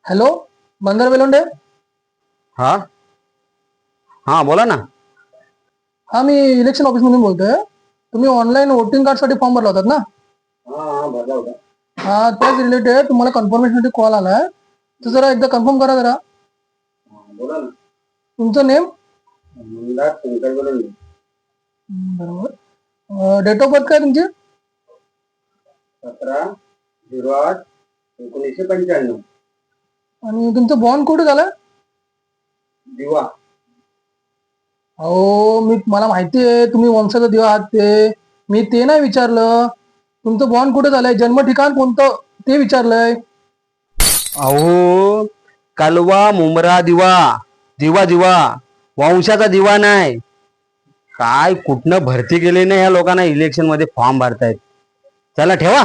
Hello, Mandar वेलोंडे. हा हा बोला ना. हा, मी इलेक्शन ऑफिस मधून बोलतोय. तुम्ही ऑनलाईन वोटिंग कार्ड साठी फॉर्म भरला होतात ना? हा भरला होता. हा, त्याच रिलेटेड तुम्हाला कन्फर्मेशन साठी कॉल आलाय. तर जरा एकदा कन्फर्म करा जरा. बोला ना. तुमचं नेम? मंदार शंकर वेलोंडे. बरोबर. डेट ऑफ बर्थ काय तुमची? 17/08/1995. आणि तुमचं बॉर्न कुठे झालं? दिवा. अहो, मला माहिती आहे तुम्ही वंशाचा दिवा आहात ते. मी ते नाही विचारलं. तुमचं बॉर्न कुठे झालंय, जन्म ठिकाण कोणतं ते विचारलंय. अहो, कालवा मुमरा दिवा. दिवा दिवा वंशाचा दिवा नाही. काय कुठनं भरती केली नाही ह्या लोकांना इलेक्शन मध्ये फॉर्म भरतायत. चला ठेवा.